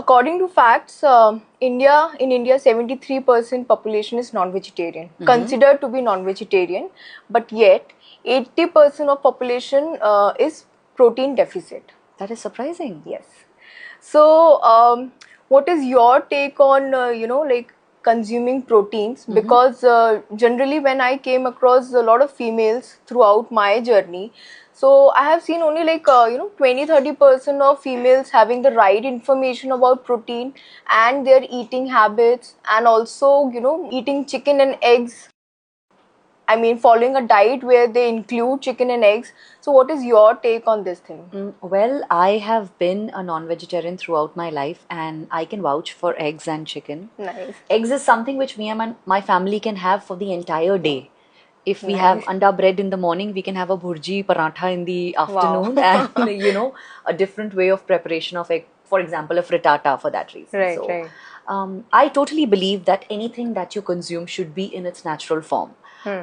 according to facts, in India, 73% population is non-vegetarian, considered to be non-vegetarian, but yet 80% of population is protein deficit. That is surprising. Yes. So, what is your take on like consuming proteins? Because generally, when I came across a lot of females throughout my journey, so I have seen only like 20-30% of females having the right information about protein and their eating habits, and also eating chicken and eggs. I mean, following a diet where they include chicken and eggs. So, what is your take on this thing? Well, I have been a non-vegetarian throughout my life, and I can vouch for eggs and chicken. Nice. Eggs is something which me and my family can have for the entire day. If we have anda bread in the morning, we can have a bhurji paratha in the afternoon, and a different way of preparation of egg. For example, a frittata for that reason. Right, So, right. I totally believe that anything that you consume should be in its natural form,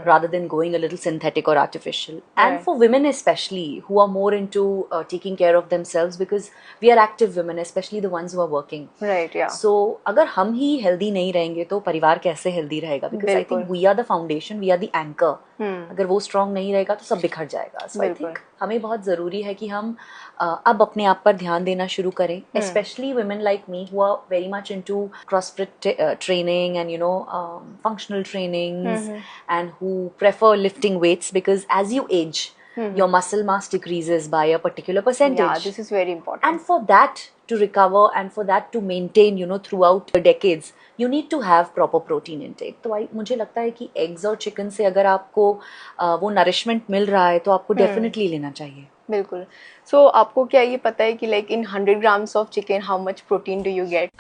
rather than going a little synthetic or artificial. And for women especially, who are more into taking care of themselves, because we are active women, especially the ones who are working. Right, yeah. So, अगर हम ही healthy नहीं रहेंगे तो परिवार कैसे healthy रहेगा? Because I think we are the foundation, we are the anchor. अगर वो strong नहीं रहेगा तो सब बिखर जाएगा. So I think हमें बहुत ज़रूरी है कि हम अब अपने आप पर ध्यान देना शुरू करें. Especially women like me who are very much into CrossFit training and functional trainings, and who prefer lifting weights, because as you age, your muscle mass decreases by a particular percentage. Yeah, this is very important. And for that to recover and for that to maintain, throughout the decades, you need to have proper protein intake. तो मुझे लगता है कि eggs और chicken से अगर आपको वो nourishment मिल रहा है तो आपको definitely लेना चाहिए. बिल्कुल. So आपको क्या ये पता है कि like in 100 grams of chicken how much protein do you get?